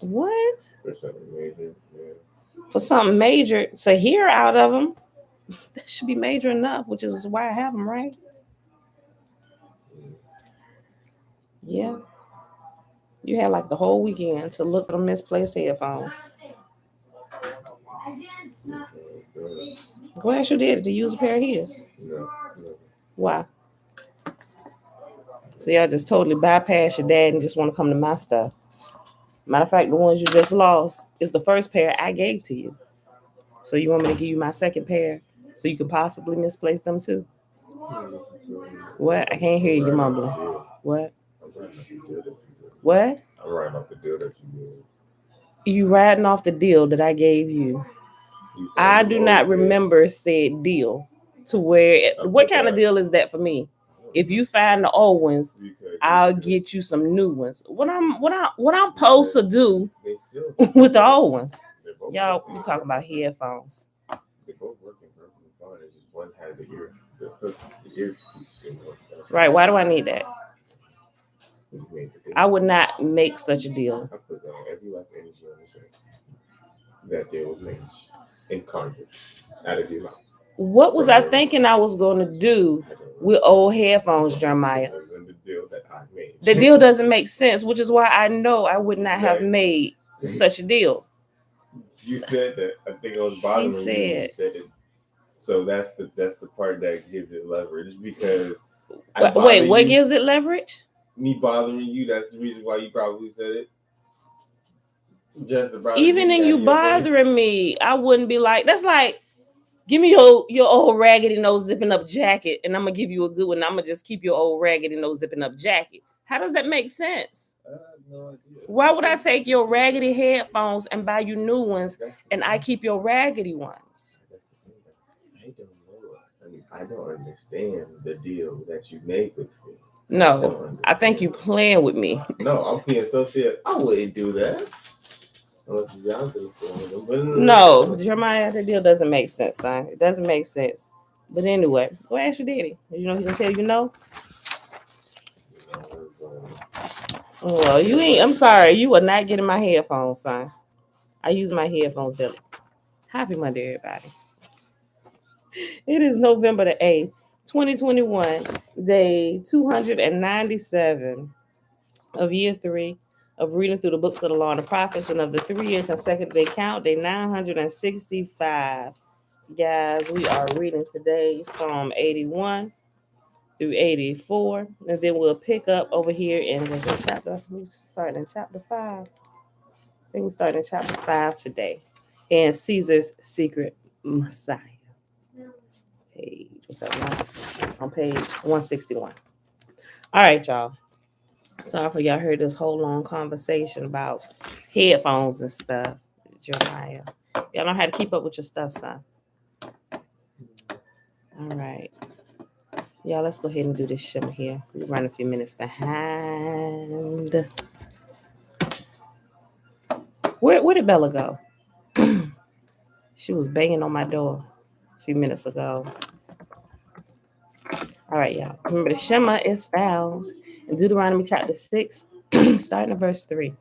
What? For something major, yeah. For something major to hear out of them, that should be major enough, which is why I have them, right? Yeah. You had like the whole weekend to look for them misplaced headphones. Glad you did to use a pair of his. No, no. Why? See, I just totally bypass your dad and just want to come to my stuff. Matter of fact, the ones you just lost is the first pair I gave to you. So you want me to give you my second pair so you can possibly misplace them too? What? I can't hear you mumbling. What? I'm riding off the deal that you did. What? I'm riding off the deal that you did. You riding off the deal that I gave you. I do not remember said deal to where what kind of deal is that for me? If you find the old ones, I'll get you some new ones. What I'm supposed to do with the old ones? Y'all, we talk about headphones. They're both working perfectly fine. It's just one has the earpiece in one. Right? Why do I need that? I would not make such a deal. I put every life energy on this earth that there was made in Congress out of your mouth. What was I thinking I was going to do with old headphones, Jeremiah? The deal that I made. The deal doesn't make sense, which is why I know I would not have made such a deal. You said that. I think it was bothering you. You said it. So that's the part that gives it leverage because. Wait, what gives it leverage? Me bothering you. That's the reason why you probably said it. Even in you bothering me, I wouldn't be like, that's like, give me your old raggedy nose zipping up jacket, and I'm gonna give you a good one. I'm gonna just keep your old raggedy nose zipping up jacket. How does that make sense? I have no idea. Why would I take your raggedy headphones and buy you new ones, and I keep your raggedy ones? I don't know. I don't understand the deal that you made with me. No, I think you playing with me. No, I'm being so serious. I wouldn't do that. No, Jeremiah, the deal doesn't make sense, son. It doesn't make sense. But anyway, go ask your daddy. You know he gonna tell you no. Well, you ain't. I'm sorry, you are not getting my headphones, son. I use my headphones daily. Happy Monday, everybody. It is November the 8th, 2021, day 297 of year 3 of reading through the books of the law and the prophets, and of the 3-year consecutive day count, day 965. Guys, we are reading today Psalm 81 through 84, and then we'll pick up over here in we start in chapter 5. I think we start in chapter 5 today, and Caesar's secret Messiah. What's that one? On page 161. All right, y'all. Sorry for y'all heard this whole long conversation about headphones and stuff. Jeremiah, y'all know how to keep up with your stuff, son. All right. Y'all, let's go ahead and do this shimmer here. We're running a few minutes behind. Where did Bella go? She was banging on my door a few minutes ago. All right, y'all. Remember, the shema is found in Deuteronomy chapter 6, starting at verse 3.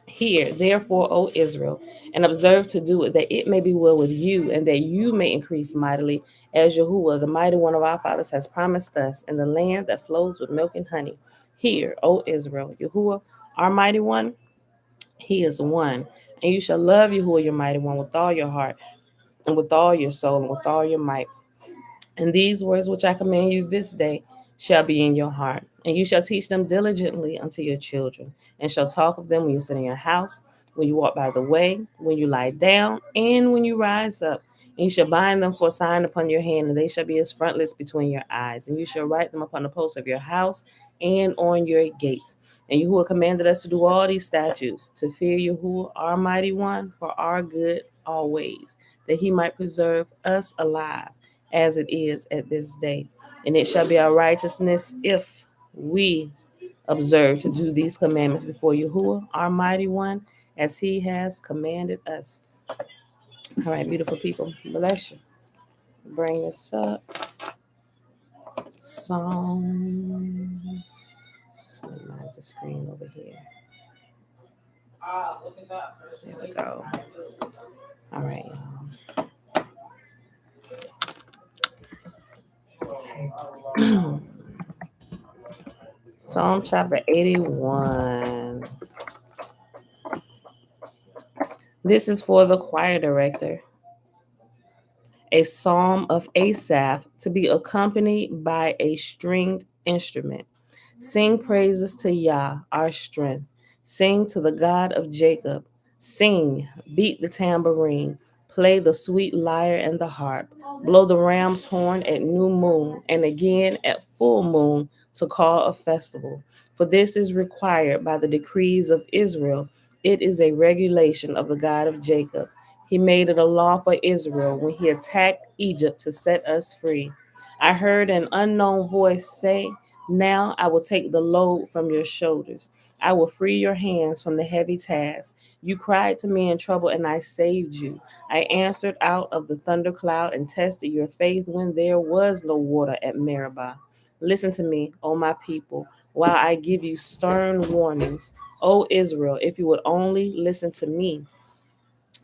Hear, therefore, O Israel, and observe to do it, that it may be well with you, and that you may increase mightily, as Yahuwah, the mighty one of our fathers, has promised us, in the land that flows with milk and honey. Hear, O Israel, Yahuwah, our mighty one, he is one. And you shall love Yahuwah, your mighty one, with all your heart, and with all your soul, and with all your might. And these words which I command you this day shall be in your heart, and you shall teach them diligently unto your children, and shall talk of them when you sit in your house, when you walk by the way, when you lie down, and when you rise up. And you shall bind them for a sign upon your hand, and they shall be as frontlets between your eyes. And you shall write them upon the posts of your house and on your gates. And Yahuwah commanded us to do all these statutes, to fear Yahuwah, our mighty one, for our good always, that he might preserve us alive, as it is at this day. And it shall be our righteousness if we observe to do these commandments before Yahuwah, our mighty one, as he has commanded us. All right, beautiful people. Bless you. Bring this up. Psalms. Let's minimize the screen over here. There we go. All right, y'all. Psalm chapter 81. This is for the choir director. A psalm of Asaph to be accompanied by a stringed instrument. Sing praises to Yah, our strength. Sing to the God of Jacob. Sing, beat the tambourine. Play the sweet lyre and the harp. Blow the ram's horn at new moon and again at full moon to call a festival. For this is required by the decrees of Israel. It is a regulation of the God of Jacob. He made it a law for Israel when he attacked Egypt to set us free. I heard an unknown voice say, now I will take the load from your shoulders. I will free your hands from the heavy task. You cried to me in trouble, and I saved you. I answered out of the thundercloud and tested your faith when there was no water at Meribah. Listen to me, O my people, while I give you stern warnings. O Israel, if you would only listen to me.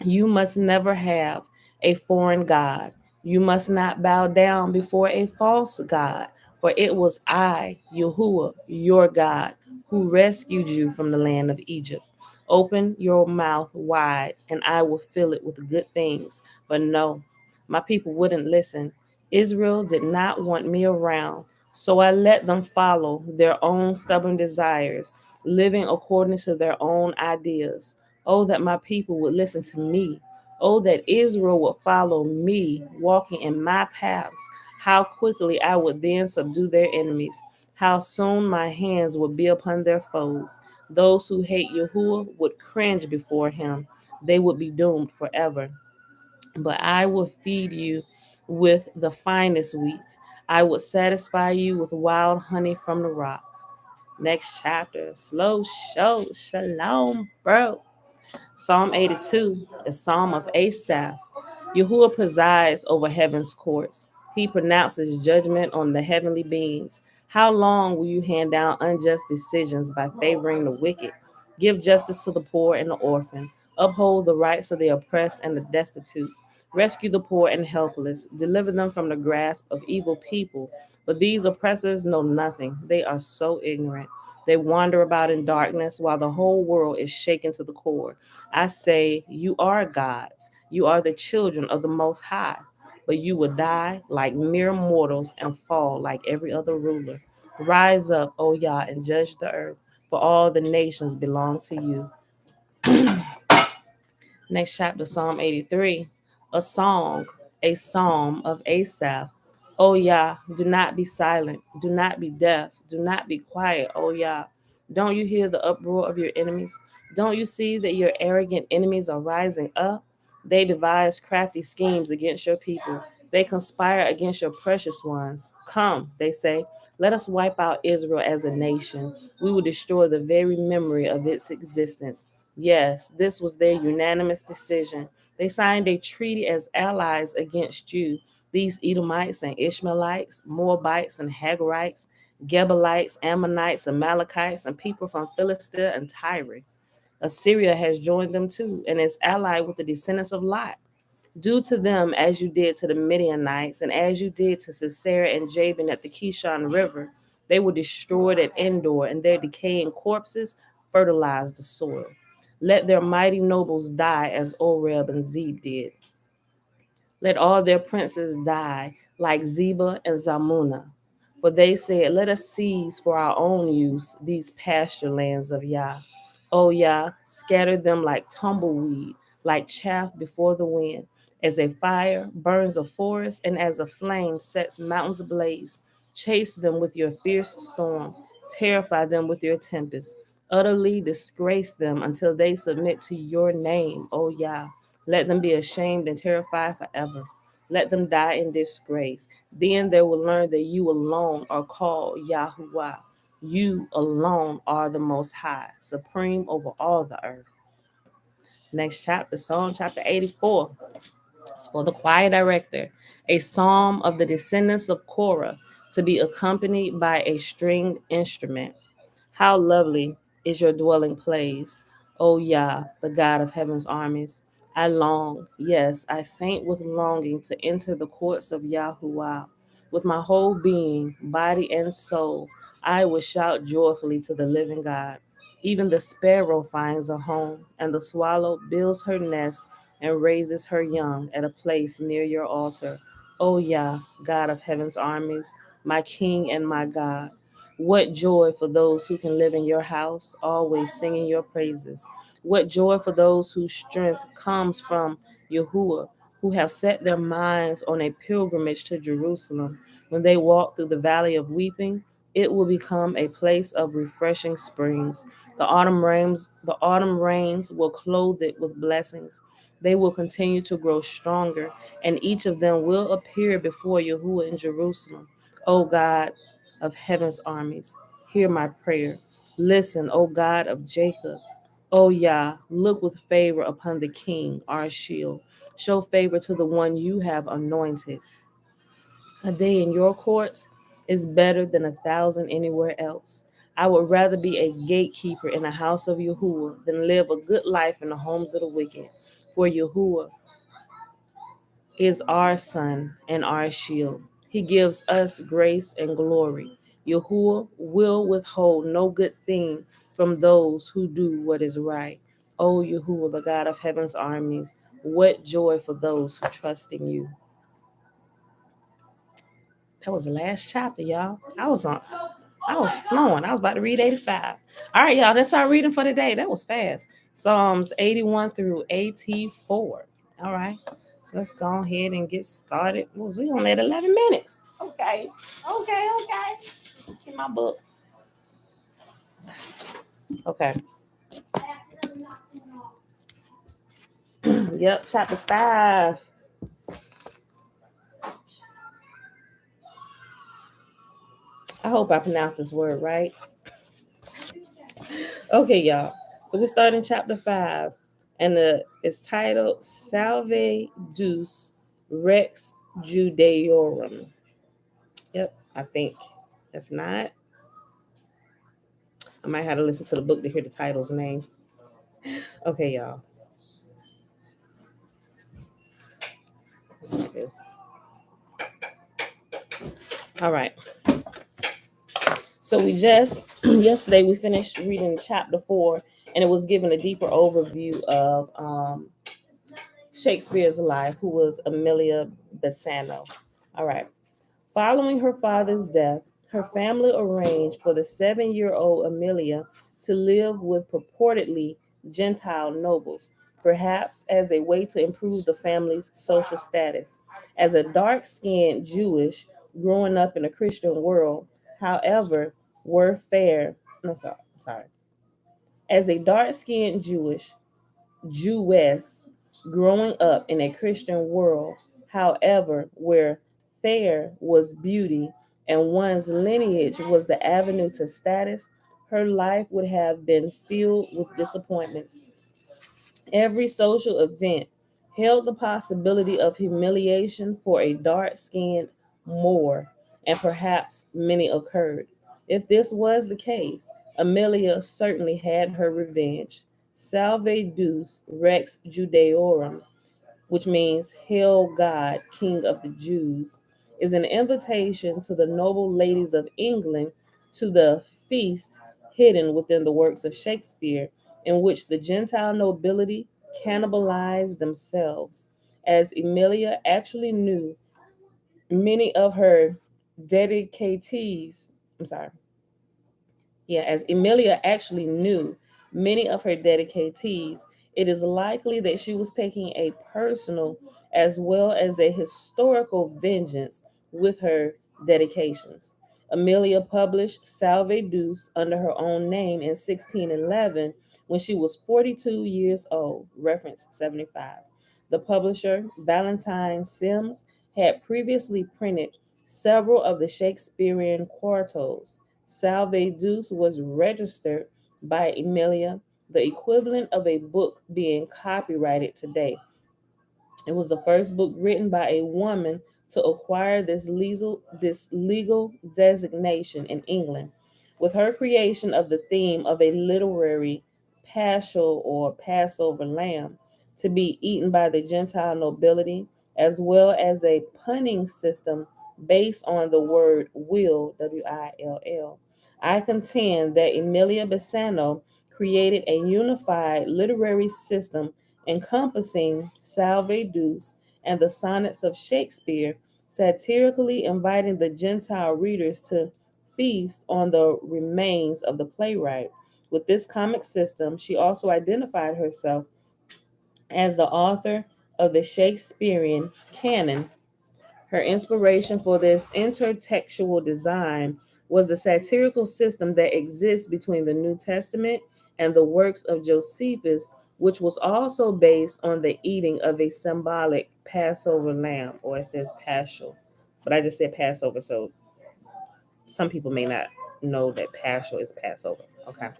You must never have a foreign God. You must not bow down before a false God, for it was I, Yahuwah, your God, who rescued you from the land of Egypt. Open your mouth wide, and I will fill it with good things. But no, my people wouldn't listen. Israel did not want me around, so I let them follow their own stubborn desires, living according to their own ideas. Oh, that my people would listen to me. Oh, that Israel would follow me, walking in my paths. How quickly I would then subdue their enemies. How soon my hands would be upon their foes. Those who hate Yahuwah would cringe before him. They would be doomed forever. But I will feed you with the finest wheat. I would satisfy you with wild honey from the rock. Next chapter. Slow show. Shalom, bro. Psalm 82, a psalm of Asaph. Yahuwah presides over heaven's courts. He pronounces judgment on the heavenly beings. How long will you hand down unjust decisions by favoring the wicked? Give justice to the poor and the orphan. Uphold the rights of the oppressed and the destitute. Rescue the poor and helpless. Deliver them from the grasp of evil people. But these oppressors know nothing. They are so ignorant. They wander about in darkness while the whole world is shaken to the core. I say, you are gods. You are the children of the Most High. But you will die like mere mortals and fall like every other ruler. Rise up, O Yah, and judge the earth, for all the nations belong to you. Next chapter, Psalm 83, a song, a psalm of Asaph. O Yah, do not be silent, do not be deaf, do not be quiet, O Yah. Don't you hear the uproar of your enemies? Don't you see that your arrogant enemies are rising up? They devise crafty schemes against your people. They conspire against your precious ones. Come, they say, let us wipe out Israel as a nation. We will destroy the very memory of its existence. Yes, this was their unanimous decision. They signed a treaty as allies against you. These Edomites and Ishmaelites, Moabites and Hagarites, Gebalites, Ammonites, Amalekites, and people from Philistia and Tyre. Assyria has joined them too and is allied with the descendants of Lot. Do to them as you did to the Midianites, and as you did to Sisera and Jabin at the Kishon River. They were destroyed at Endor, and their decaying corpses fertilized the soil. Let their mighty nobles die as Oreb and Zeb did. Let all their princes die, like Zeba and Zalmunna. For they said, let us seize for our own use these pasture lands of Yah. O Yah, scatter them like tumbleweed, like chaff before the wind. As a fire burns a forest, and as a flame sets mountains ablaze. Chase them with your fierce storm, terrify them with your tempest. Utterly disgrace them until they submit to your name, O Yah. Let them be ashamed and terrified forever. Let them die in disgrace. Then they will learn that you alone are called Yahuwah. You alone are the Most High, supreme over all the earth. Next chapter, Psalm chapter 84. It's for the choir director, a psalm of the descendants of Korah to be accompanied by a stringed instrument. How lovely is your dwelling place, O Yah, the God of heaven's armies. I long, yes, I faint with longing to enter the courts of Yahuwah. With my whole being, body, and soul, I will shout joyfully to the living God. Even the sparrow finds a home, and the swallow builds her nest and raises her young at a place near your altar. O Yah, God of heaven's armies, my King and my God. What joy for those who can live in your house, always singing your praises. What joy for those whose strength comes from Yahuwah, who have set their minds on a pilgrimage to Jerusalem. When they walk through the valley of weeping, it will become a place of refreshing springs. The autumn rains will clothe it with blessings. They will continue to grow stronger, and each of them will appear before Yahuwah in Jerusalem. O God of heaven's armies, hear my prayer. Listen, O God of Jacob. O Yah, look with favor upon the king, our shield. Show favor to the one you have anointed. A day in your courts is better than 1,000 anywhere else. I would rather be a gatekeeper in the house of Yahuwah than live a good life in the homes of the wicked. For Yahuwah is our sun and our shield. He gives us grace and glory. Yahuwah will withhold no good thing from those who do what is right. O Yahuwah, the God of heaven's armies, what joy for those who trust in you. That was the last chapter, y'all. I was flowing. I was about to read 85. All right, y'all. That's our reading for today. That was fast. Psalms 81 through 84. All right. So let's go ahead and get started. We only at 11 minutes. Okay. Get my book. Okay. Yep. Chapter 5. I hope I pronounced this word right. Okay, y'all. So we start in chapter 5, and it's titled Salve Deus Rex Judaeorum. Yep, I think. If not, I might have to listen to the book to hear the title's name. Okay, y'all. All right. So we just yesterday we finished reading chapter 4, and it was given a deeper overview of Shakespeare's life, who was Amelia Bassano. All right. Following her father's death, her family arranged for the 7-year-old Amelia to live with purportedly Gentile nobles, perhaps as a way to improve the family's social status. As a dark-skinned Jewish growing up in a Christian world, however, were fair. No, sorry. As a dark-skinned Jewess growing up in a Christian world, however, where fair was beauty and one's lineage was the avenue to status, her life would have been filled with disappointments. Every social event held the possibility of humiliation for a dark skinned Moor, and perhaps many occurred. If this was the case, Amelia certainly had her revenge. Salve Deus Rex Judaeorum, which means Hail God, King of the Jews, is an invitation to the noble ladies of England to the feast hidden within the works of Shakespeare, in which the Gentile nobility cannibalized themselves. As Emilia actually knew, many of her dedicatees, I'm sorry, as Emilia actually knew many of her dedicatees, it is likely that she was taking a personal as well as a historical vengeance with her dedications. Amelia published Salve Deus under her own name in 1611 when she was 42 years old, reference 75. The publisher, Valentine Sims, had previously printed several of the Shakespearean quartos. Salve Deus was registered by Emilia, the equivalent of a book being copyrighted today. It was the first book written by a woman to acquire this legal designation in England. With her creation of the theme of a literary paschal or Passover lamb to be eaten by the Gentile nobility, as well as a punning system based on the word will, W-I-L-L. I contend that Emilia Bassano created a unified literary system encompassing Salve Deus and the sonnets of Shakespeare, satirically inviting the Gentile readers to feast on the remains of the playwright. With this comic system, she also identified herself as the author of the Shakespearean canon. Her inspiration for this intertextual design was the satirical system that exists between the New Testament and the works of Josephus, which was also based on the eating of a symbolic Passover lamb, or it says paschal. But I just said Passover, so some people may not know that paschal is Passover. Okay.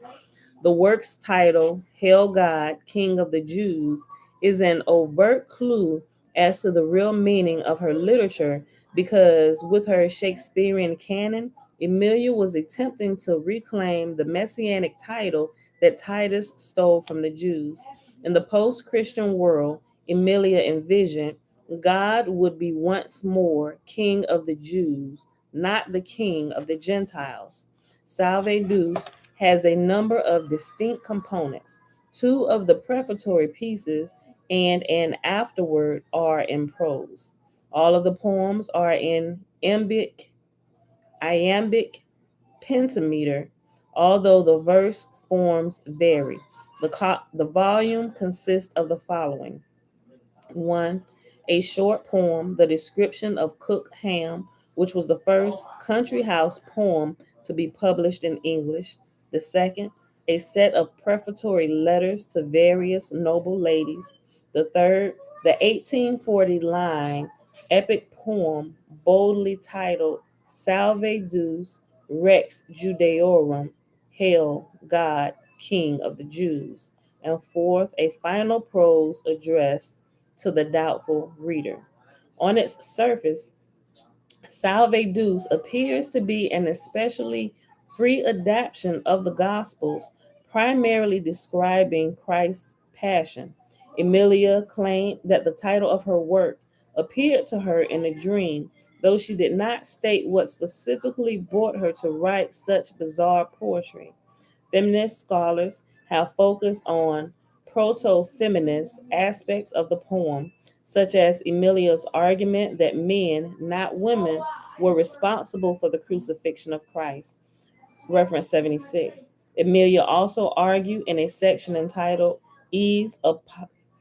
The work's title, Hail God, King of the Jews, is an overt clue as to the real meaning of her literature because with her Shakespearean canon, Emilia was attempting to reclaim the messianic title that Titus stole from the Jews. In the post Christian world, Emilia envisioned God would be once more King of the Jews, not the King of the Gentiles. Salve Deus has a number of distinct components. Two of the prefatory pieces and an afterword are in prose. All of the poems are in iambic pentameter, although the verse forms vary. The volume consists of the following: 1. A short poem, The Description of Cook Ham, which was the first country house poem to be published in English. The second, a set of prefatory letters to various noble ladies. The third, the 1840 line epic poem boldly titled Salve Deus Rex Judaeorum, Hail God, King of the Jews. And fourth, a final prose address to the doubtful reader. On its surface, Salve Deus appears to be an especially free adaptation of the Gospels, primarily describing Christ's passion. Emilia claimed that the title of her work appeared to her in a dream, though she did not state what specifically brought her to write such bizarre poetry. Feminist scholars have focused on proto feminist aspects of the poem, such as Emilia's argument that men, not women, were responsible for the crucifixion of Christ. Reference 76. Emilia also argued in a section entitled Eve's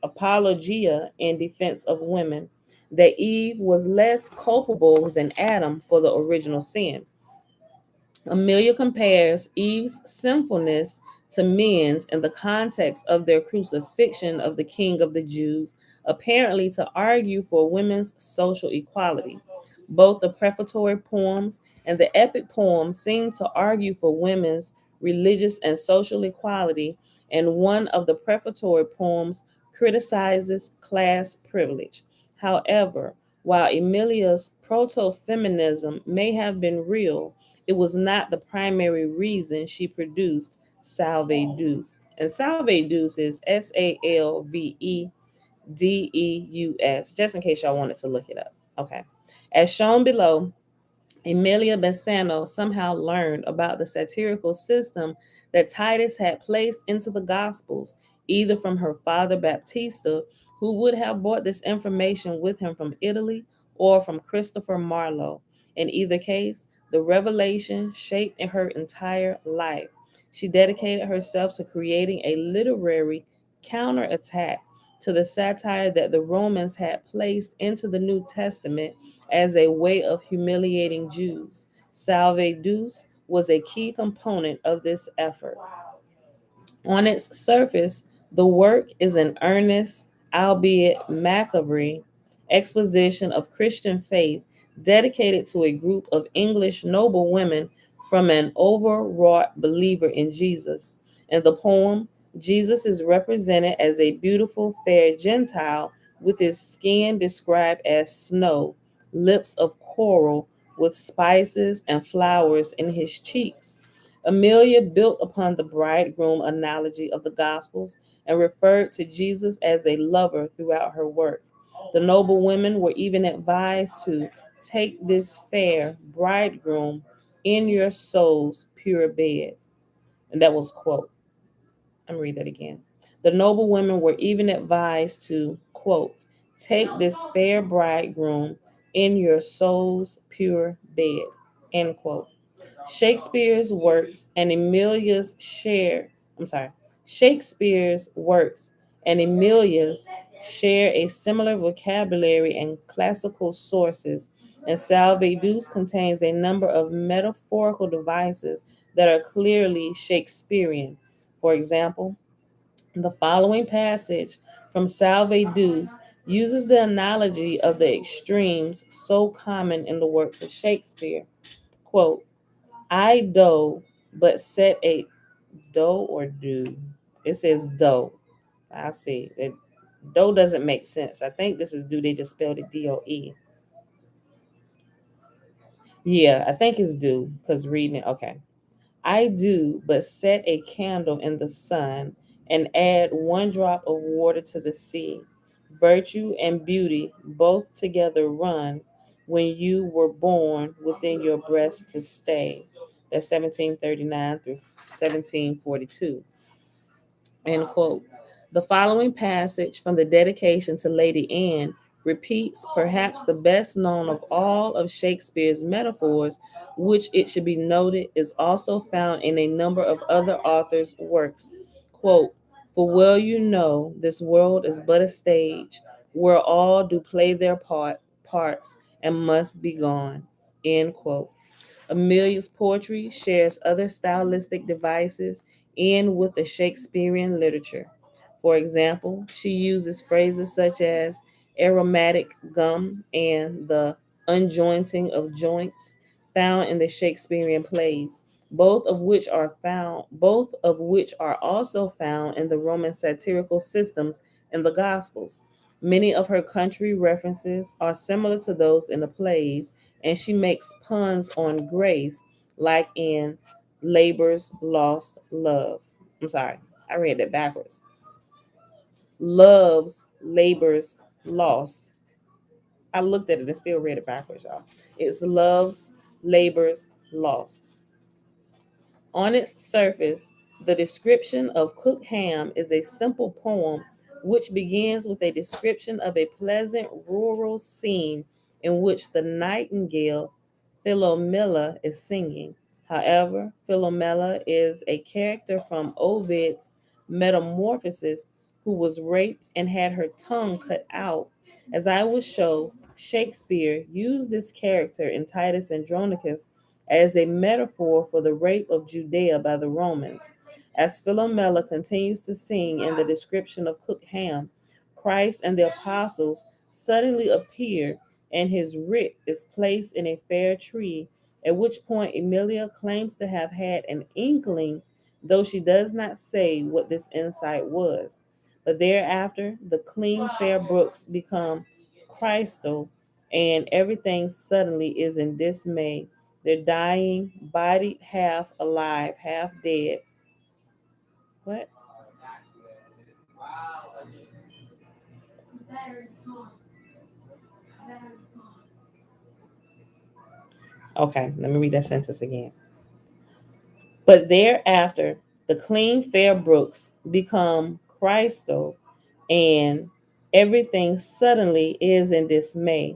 Apologia in Defense of Women that Eve was less culpable than Adam for the original sin. Amelia compares Eve's sinfulness to men's in the context of their crucifixion of the King of the Jews, apparently to argue for women's social equality. Both the prefatory poems and the epic poem seem to argue for women's religious and social equality, and one of the prefatory poems criticizes class privilege. However, while Emilia's proto feminism may have been real, it was not the primary reason she produced Salve Deus. And Salve Deus is Salvedeus, just in case y'all wanted to look it up. Okay. As shown below, Emilia Bassano somehow learned about the satirical system that Titus had placed into the Gospels, either from her father Baptista, who would have brought this information with him from Italy, or from Christopher Marlowe. In either case, the revelation shaped her entire life. She dedicated herself to creating a literary counterattack to the satire that the Romans had placed into the New Testament as a way of humiliating Jews. Salve Deus was a key component of this effort. On its surface, the work is an earnest, albeit macabre, exposition of Christian faith dedicated to a group of English noble women from an overwrought believer in Jesus. In the poem, Jesus is represented as a beautiful, fair Gentile with his skin described as snow, lips of coral with spices and flowers in his cheeks. Amelia built upon the bridegroom analogy of the Gospels and referred to Jesus as a lover throughout her work. The noble women were even advised to take this fair bridegroom in your soul's pure bed. And that was quote. I'm read that again. The noble women were even advised to quote, take this fair bridegroom in your soul's pure bed, end quote. Shakespeare's works and Emilia's share, I'm sorry, Shakespeare's works and Emilia's share a similar vocabulary and classical sources, and Salve Deus contains a number of metaphorical devices that are clearly Shakespearean. For example, the following passage from Salve Deus uses the analogy of the extremes so common in the works of Shakespeare. Quote, I do, but set a do or do. It says do. I see. It do doesn't make sense. I think this is do. They just spelled it DOE. Yeah, I think it's do because reading it. Okay. I do, but set a candle in the sun and add one drop of water to the sea. Virtue and beauty both together run when you were born within your breast to stay. That's 1739 through 1742. End quote. The following passage from the dedication to Lady Anne repeats perhaps the best known of all of Shakespeare's metaphors, which it should be noted is also found in a number of other authors' works. Quote, for well you know this world is but a stage where all do play their parts and must be gone. End quote. Amelia's poetry shares other stylistic devices in with the Shakespearean literature. For example, she uses phrases such as aromatic gum and the unjointing of joints found in the Shakespearean plays, both of which are also found in the Roman satirical systems in the Gospels. Many of her country references are similar to those in the plays, and she makes puns on grace, like in Labor's Lost Love. I'm sorry, I read that backwards. Love's Labor's Lost. I looked at it and still read it backwards, y'all. It's Love's Labor's Lost. On its surface, the description of cooked ham is a simple poem which begins with a description of a pleasant rural scene in which the nightingale Philomela is singing. However, Philomela is a character from Ovid's Metamorphoses who was raped and had her tongue cut out. As I will show, Shakespeare used this character in Titus Andronicus as a metaphor for the rape of Judea by the Romans. As Philomela continues to sing in the description of cooked ham, Christ and the apostles suddenly appear, and his writ is placed in a fair tree, at which point Emilia claims to have had an inkling, though she does not say what this insight was. But thereafter, the clean, fair brooks become crystal, and everything suddenly is in dismay. They're dying, bodied, half alive, half dead. What? Okay, let me read that sentence again. But thereafter, the clean, fair brooks become crystal, and everything suddenly is in dismay.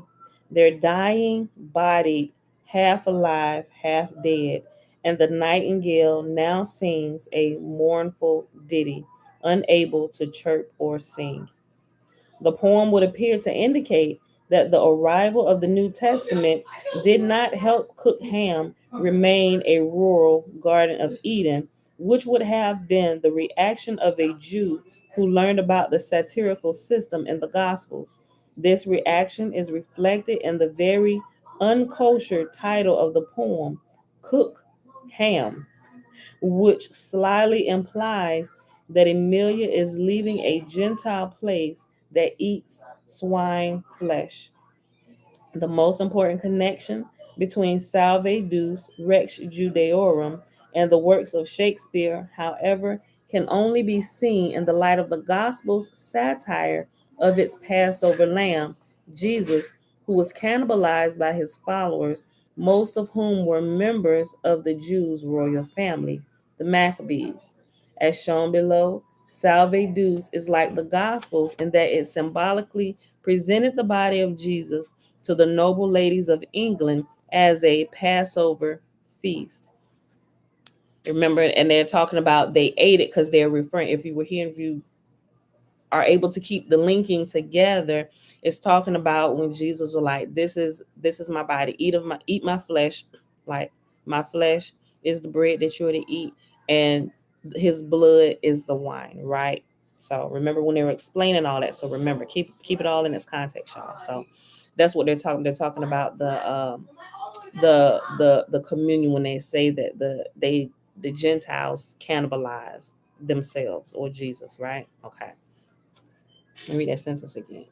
They're dying, bodied, half alive, half dead, and the nightingale now sings a mournful ditty, unable to chirp or sing. The poem would appear to indicate that the arrival of the New Testament did not help cook ham remain a rural Garden of Eden, which would have been the reaction of a Jew who learned about the satirical system in the Gospels. This reaction is reflected in the very uncultured title of the poem, Cook Ham, which slyly implies that Emilia is leaving a Gentile place that eats swine flesh. The most important connection between Salve Deus, Rex Judaeorum, and the works of Shakespeare, however, can only be seen in the light of the Gospel's satire of its Passover lamb, Jesus, who was cannibalized by his followers, most of whom were members of the Jews' royal family, the Maccabees. As shown below, Salve Deus is like the Gospels in that it symbolically presented the body of Jesus to the noble ladies of England as a Passover feast. Remember, and they're talking about they ate it because they're referring, if you were here, if you are able to keep the linking together, it's talking about when Jesus was like, this is my body, eat my flesh, like my flesh is the bread that you're to eat, and his blood is the wine, right? So remember when they were explaining all that. So remember, keep it all in its context, y'all. So that's what they're talking about, the communion, when they say that the Gentiles cannibalize themselves or Jesus, right? Okay. Let me read that sentence again.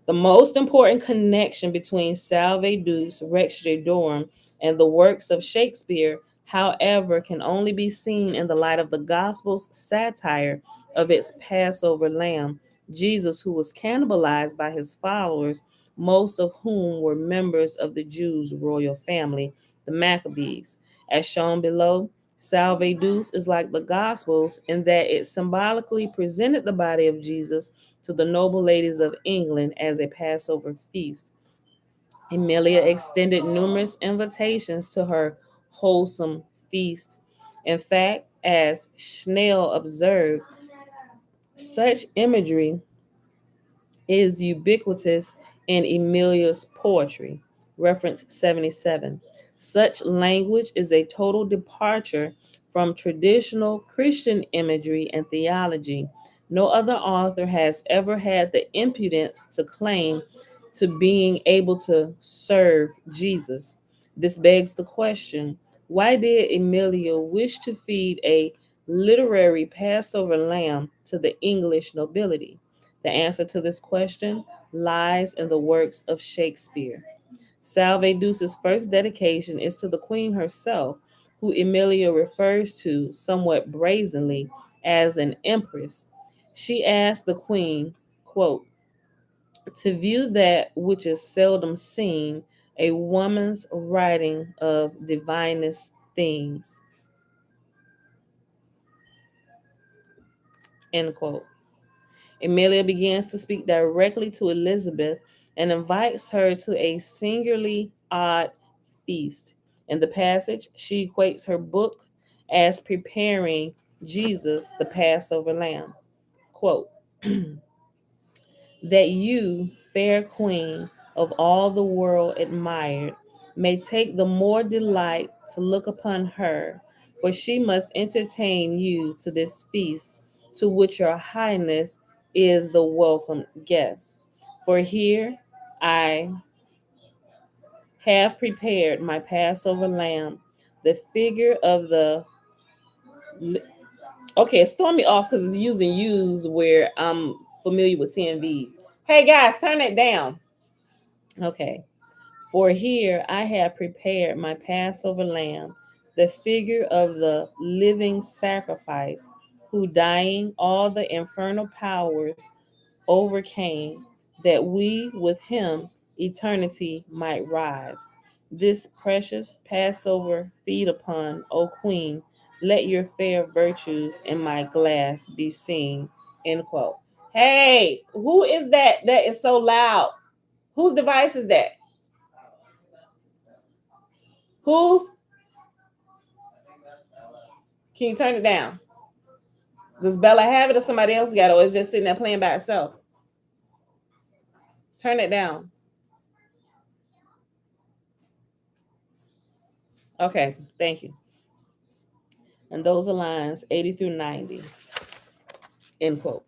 The most important connection between Salve Deus, Rex Judaeorum, and the works of Shakespeare, however, can only be seen in the light of the Gospel's satire of its Passover lamb, Jesus, who was cannibalized by his followers, most of whom were members of the Jews' royal family, the Maccabees. As shown below, Salve Deus is like the Gospels in that it symbolically presented the body of Jesus to the noble ladies of England as a Passover feast. Emilia extended numerous invitations to her wholesome feast. In fact, as Schnell observed, such imagery is ubiquitous in Emilia's poetry. Reference 77. Such language is a total departure from traditional Christian imagery and theology. No other author has ever had the impudence to claim to being able to serve Jesus. This begs the question, why did Emilia wish to feed a literary Passover lamb to the English nobility? The answer to this question lies in the works of Shakespeare. Salve Deus's first dedication is to the queen herself, who Emilia refers to somewhat brazenly as an empress. She asked the queen, quote, to view that which is seldom seen, a woman's writing of divinest things, end quote. Emilia begins to speak directly to Elizabeth and invites her to a singularly odd feast. In the passage, she equates her book as preparing Jesus, the Passover lamb. Quote, that you, fair queen of all the world admired, may take the more delight to look upon her, for she must entertain you to this feast, to which your highness is the welcome guest. For here I have prepared my Passover lamb, the figure of the. Okay, it's throwing me off because it's using use where I'm familiar with seeing these. Hey guys, turn it down. Okay. For here I have prepared my Passover lamb, the figure of the living sacrifice, who dying all the infernal powers overcame, that we with him eternity might rise. This precious Passover feed upon, O Queen, let your fair virtues in my glass be seen. End quote. Hey, who is that is so loud? Whose device is that? Whose? Can you turn it down? Does Bella have it or somebody else got it, or is it just sitting there playing by itself? Turn it down. Okay, thank you. And those are lines 80 through 90. End quote.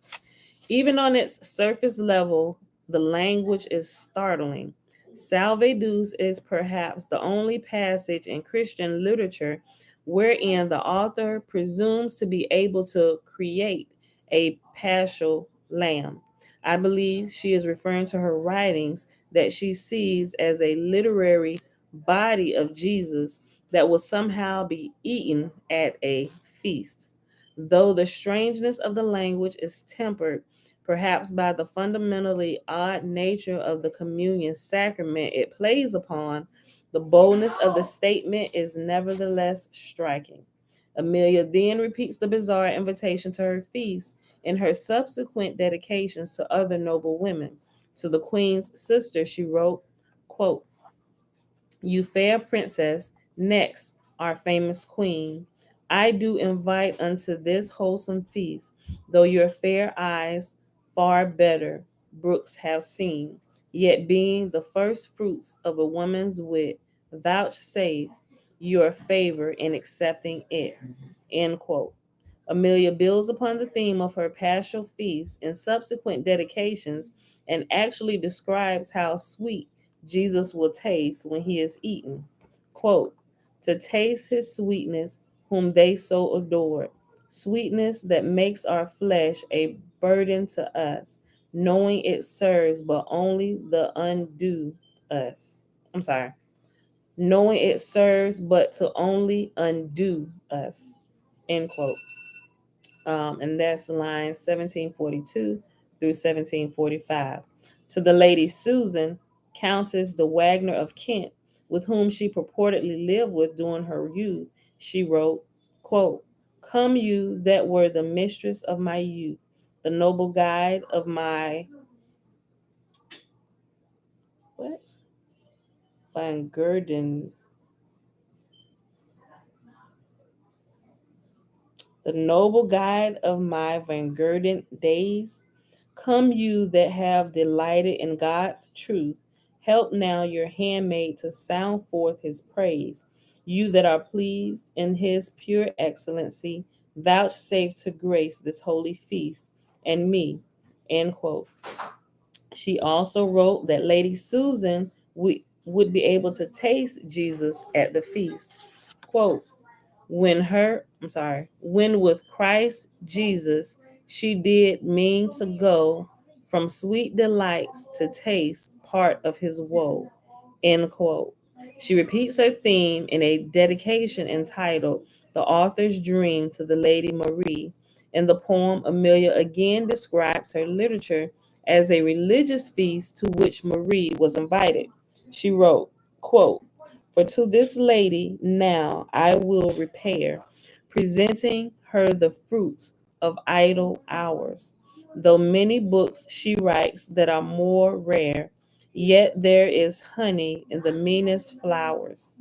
Even on its surface level, the language is startling. Salve Deus is perhaps the only passage in Christian literature wherein the author presumes to be able to create a paschal lamb. I believe she is referring to her writings that she sees as a literary body of Jesus that will somehow be eaten at a feast. Though the strangeness of the language is tempered perhaps by the fundamentally odd nature of the communion sacrament it plays upon, the boldness of the statement is nevertheless striking. Amelia then repeats the bizarre invitation to her feast in her subsequent dedications to other noble women. To the queen's sister, she wrote, quote, "You fair princess, next our famous queen, I do invite unto this wholesome feast, though your fair eyes far better brooks have seen, yet being the first fruits of a woman's wit, vouchsafe your favor in accepting it." End quote. Amelia builds upon the theme of her paschal feast in subsequent dedications and actually describes how sweet Jesus will taste when he is eaten. Quote, "To taste his sweetness, whom they so adored, sweetness that makes our flesh a burden to us, knowing it serves but only the undo us. I'm sorry. Knowing it serves but to only undo us." End quote. And that's lines 1742 through 1745. To the Lady Susan, Countess de Wagner of Kent, with whom she purportedly lived with during her youth, she wrote, quote, "Come you that were the mistress of my youth, the noble guide of my what? Van Gurden, the noble guide of my Van Gurden days. Come you that have delighted in God's truth, help now your handmaid to sound forth his praise. You that are pleased in his pure excellency, vouchsafe to grace this holy feast, and me." End quote. She also wrote that Lady Susan would be able to taste Jesus at the feast. Quote, when with Christ Jesus she did mean to go from sweet delights to taste part of his woe. End quote. She repeats her theme in a dedication entitled "The Author's Dream to the Lady Marie." In the poem, Amelia again describes her literature as a religious feast to which Marie was invited. She wrote, quote, "For to this lady now I will repair, presenting her the fruits of idle hours. Though many books she writes that are more rare, yet there is honey in the meanest flowers,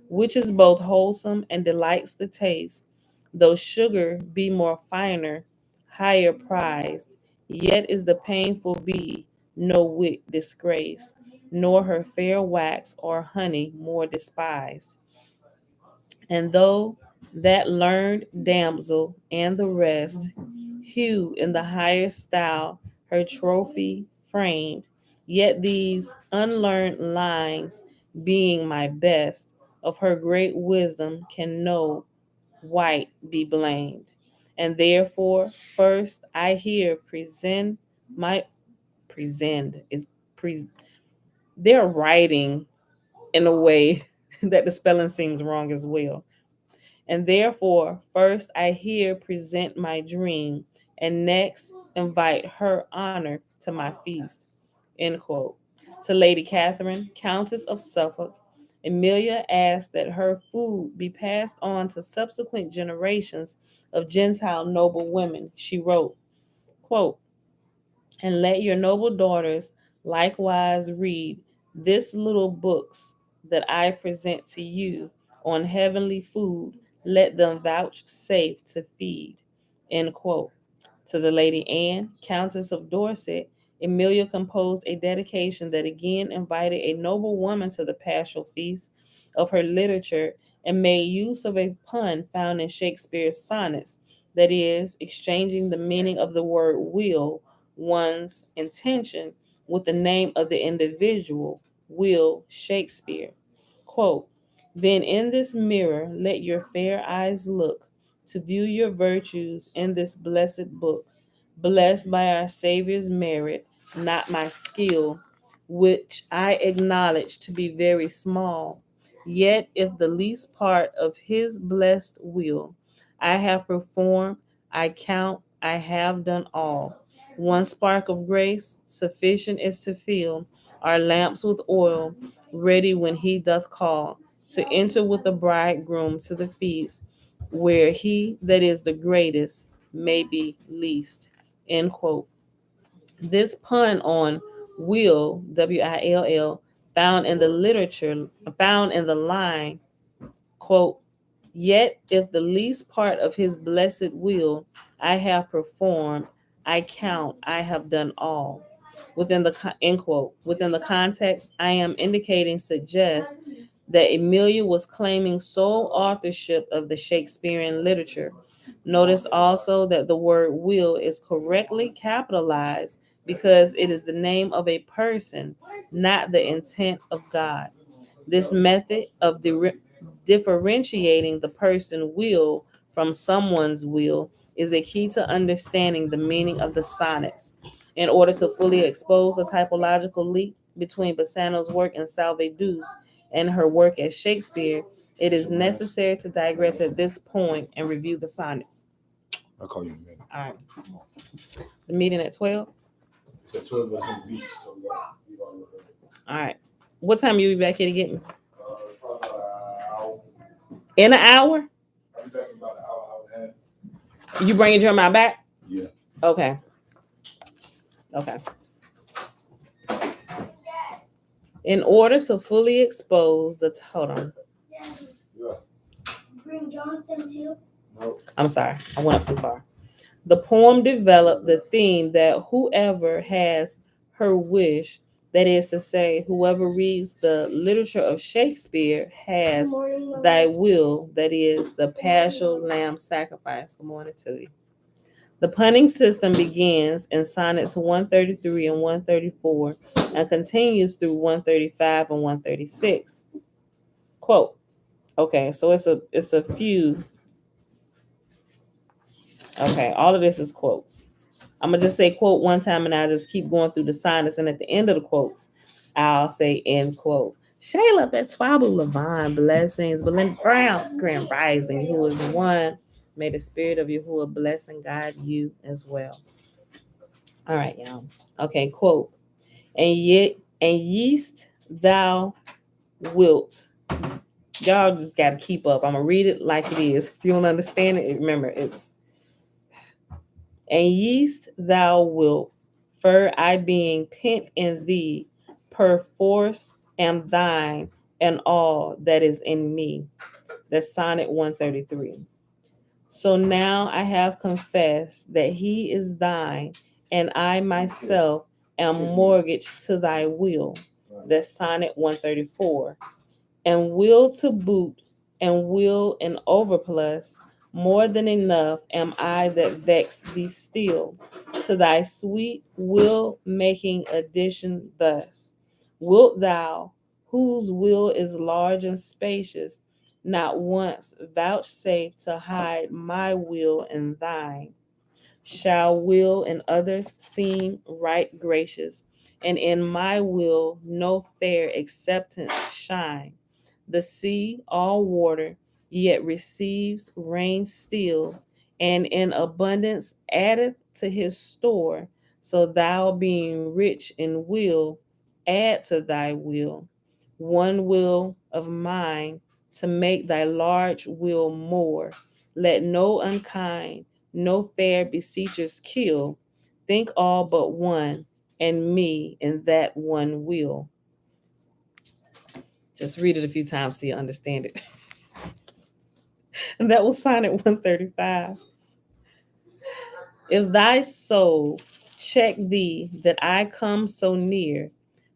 which is both wholesome and delights the taste. Though sugar be more finer, higher prized, yet is the painful bee no whit disgraced, nor her fair wax or honey more despised. And though that learned damsel and the rest hew in the higher style her trophy framed, yet these unlearned lines, being my best, of her great wisdom can no white be blamed. And therefore, first I here present my present is pre they're writing in a way that the spelling seems wrong as well. And therefore, first I here present my dream, and next invite her honor to my feast. End quote. To Lady Catherine, Countess of Suffolk, Amelia asked that her food be passed on to subsequent generations of Gentile noble women. She wrote, quote, "And let your noble daughters likewise read this little books that I present to you on heavenly food, let them vouchsafe to feed." End quote. To the Lady Anne, Countess of Dorset, Amelia composed a dedication that again invited a noble woman to the paschal feast of her literature and made use of a pun found in Shakespeare's sonnets, that is, exchanging the meaning of the word will, one's intention, with the name of the individual, Will Shakespeare. Quote, "Then in this mirror let your fair eyes look to view your virtues in this blessed book, blessed by our Savior's merit, not my skill, which I acknowledge to be very small. Yet if the least part of his blessed will I have performed, I count I have done all. One spark of grace sufficient is to fill our lamps with oil, ready when he doth call, to enter with the bridegroom to the feast, where he that is the greatest may be least. End quote. This pun on will, Will, found in the literature, found in the line, quote, yet if the least part of his blessed will I have performed, I count I have done all. End quote. Within the context I am indicating suggests that Emilia was claiming sole authorship of the Shakespearean literature. Notice also that the word will is correctly capitalized because it is the name of a person, not the intent of God. This method of differentiating the person will from someone's will is a key to understanding the meaning of the sonnets. In order to fully expose the typological link between Bassano's work in Salve Deus and her work as Shakespeare, it is necessary to digress at this point and review the sonnets. I'll call you in a minute. All right. The meeting at 12? It's at 12 at some beach. So all right. What time you be back here to get me? In an hour? I'll be back in about an hour and a half. You bringing Jeremiah back? Yeah. Okay. Okay. In order to fully expose the hold on. Yeah. Bring Jonathan too? No. I'm sorry, I went up too far. The poem developed the theme that whoever has her wish, that is to say, whoever reads the literature of Shakespeare has thy will, that is, the paschal lamb sacrifice. Good morning to you. The punning system begins in sonnets 133 and 134 and continues through 135 and 136. Quote. Okay, so it's a few. Okay, all of this is quotes. I'm gonna just say quote one time and I'll just keep going through the sonnets, and at the end of the quotes, I'll say end quote. Shayla Betwabu Levine, blessings. Belinda Brown, Grand Rising, who is one. May the spirit of Yahuwah bless and guide you as well. All right, y'all. Okay, quote. And yeast thou wilt. Y'all just gotta keep up. I'm gonna read it like it is. If you don't understand it, remember it's and yeast thou wilt, for I being pent in thee, perforce am thine and all that is in me. That's Sonnet 133. So now I have confessed that he is thine, and I myself am mortgaged to thy will. That's Sonnet 134. And will to boot, and will in overplus, more than enough am I that vex thee still, to thy sweet will making addition thus. Wilt thou, whose will is large and spacious, not once vouchsafe to hide my will in thine? Shall will in others seem right gracious, and in my will no fair acceptance shine? The sea, all water, yet receives rain still, and in abundance addeth to his store. So thou, being rich in will, add to thy will one will of mine, to make thy large will more. Let no unkind, no fair beseechers kill. Think all but one, and me in that one will. Just read it a few times so you understand it. And that was Sonnet 135. If thy soul check thee that I come so near,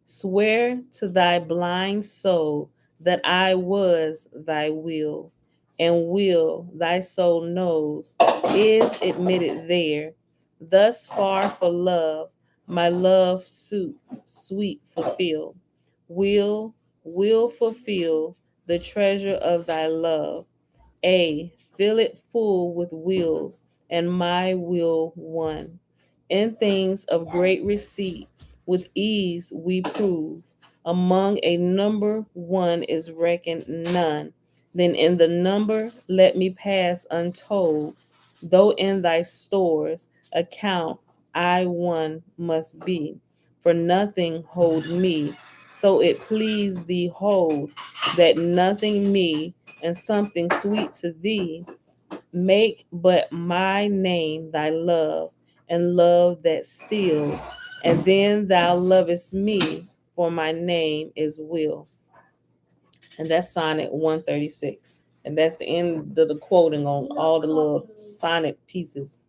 swear to thy blind soul that I was thy will, and will thy soul knows is admitted there. Thus far for love, my love suit sweet fulfill. Will fulfill the treasure of thy love. Fill it full with wills, and my will one. In things of great receipt, with ease we prove. Among a number, one is reckoned none. Then in the number, let me pass untold. Though in thy stores account I one must be. For nothing hold me, so it please thee hold, that nothing me, and something sweet to thee, make but my name thy love, and love that still, and then thou lovest me, for my name is will. And that's sonnet 136. And that's the end of the quoting on all the little sonnet pieces.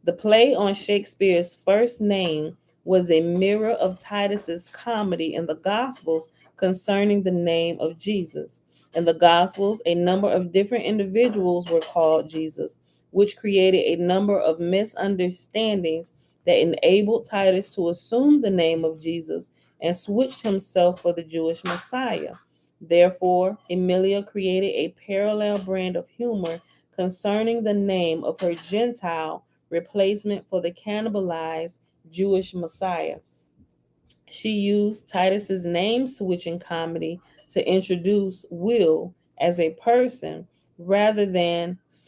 The play on Shakespeare's first name was a mirror of Titus's comedy in the Gospels concerning the name of Jesus. In the Gospels, a number of different individuals were called Jesus, which created a number of misunderstandings that enabled Titus to assume the name of Jesus and switched himself for the Jewish Messiah. Therefore, Emilia created a parallel brand of humor concerning the name of her Gentile replacement for the cannibalized Jewish Messiah. She used Titus's name switching comedy to introduce Will as a person rather than as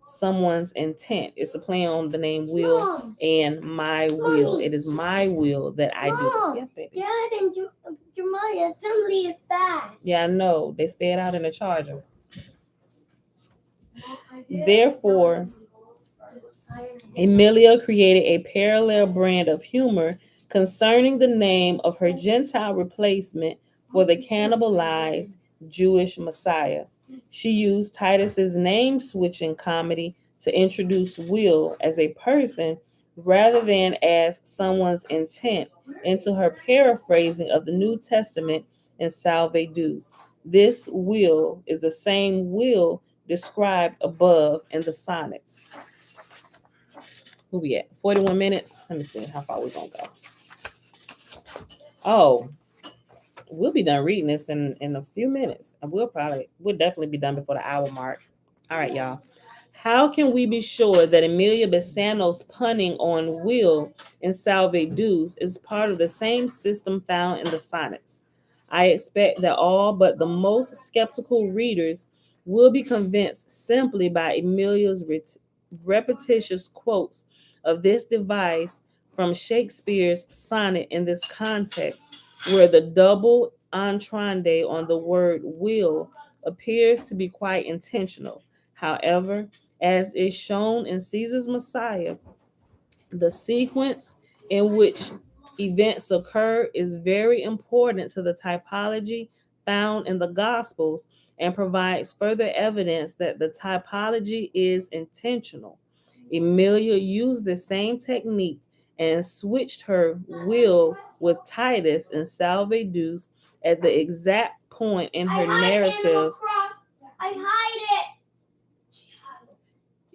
someone's intent. It's a play on the name Will Mom. and my will. Mommy. It is my will that I do this. Mom, Yes, baby. Dad and Jeremiah assembly is fast. Yeah, I know. They sped out in the charger. Therefore, Emilia created a parallel brand of humor concerning the name of her Gentile replacement for the cannibalized Jewish Messiah. She used Titus's name switching comedy to introduce Will as a person rather than as someone's intent into her paraphrasing of the New Testament in Salve Deus. This will is the same will described above in the sonnets. Who we at? 41 minutes. Let me see how far we're gonna go. Oh, we'll be done reading this in a few minutes. And we'll definitely be done before the hour mark. All right, y'all. How can we be sure that Emilia Bassano's punning on will in Salve Deus is part of the same system found in the sonnets? I expect that all but the most skeptical readers will be convinced simply by Emilia's repetitious quotes of this device from Shakespeare's sonnet in this context, where the double entrande on the word will appears to be quite intentional. However, as is shown in Caesar's Messiah, the sequence in which events occur is very important to the typology found in the Gospels and provides further evidence that the typology is intentional. Emilia used the same technique and switched her will with Titus in Salve Deus at the exact point in her narrative. I hide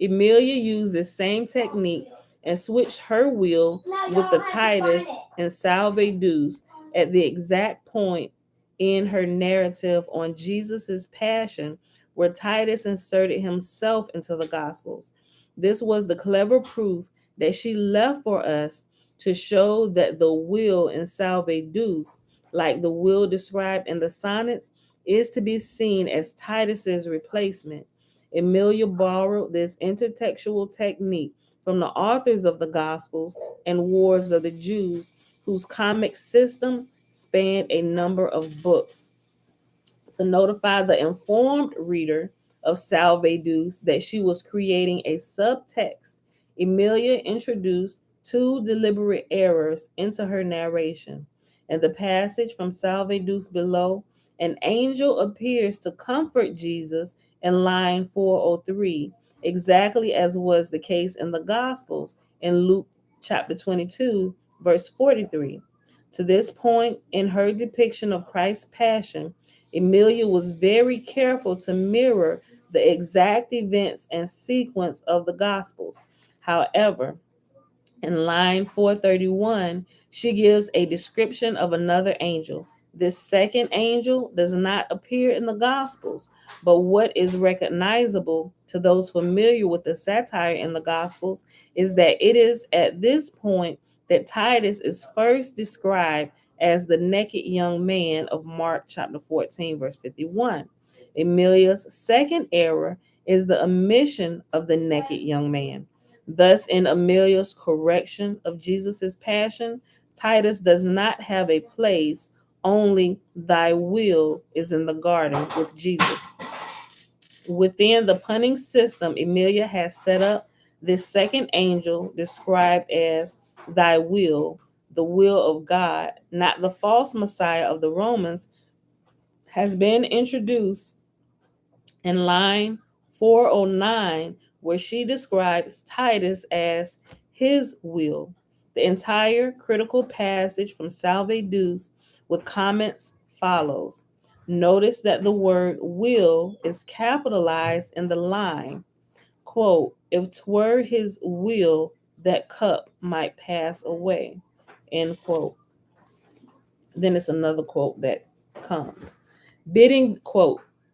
it. Emilia used the same technique and switched her will with the Titus and Salve Deus at the exact point in her narrative on Jesus' passion, where Titus inserted himself into the Gospels. This was the clever proof that she left for us to show that the will in Salve Deus, like the will described in the sonnets, is to be seen as Titus's replacement. Emilia borrowed this intertextual technique from the authors of the Gospels and Wars of the Jews, whose comic system spanned a number of books. To notify the informed reader of Salve Deus that she was creating a subtext, Emilia introduced two deliberate errors into her narration. In the passage from Salve Deus below, an angel appears to comfort Jesus in line 403, exactly as was the case in the Gospels in Luke chapter 22, verse 43. To this point in her depiction of Christ's passion, Emilia was very careful to mirror the exact events and sequence of the Gospels. However, in line 431, she gives a description of another angel. This second angel does not appear in the Gospels, but what is recognizable to those familiar with the satire in the Gospels is that it is at this point that Titus is first described as the naked young man of Mark chapter 14, verse 51. Emilia's second error is the omission of the naked young man. Thus, in Emilia's correction of Jesus' passion, Titus does not have a place, only thy will is in the garden with Jesus. Within the punning system Emilia has set up, this second angel, described as thy will, the will of God, not the false Messiah of the Romans, has been introduced in line 409, where she describes Titus as his will. The entire critical passage from Salve Deus with comments follows. Notice that the word will is capitalized in the line. Quote, if 'twere his will, that cup might pass away. End quote. Then it's another quote that comes. Bidding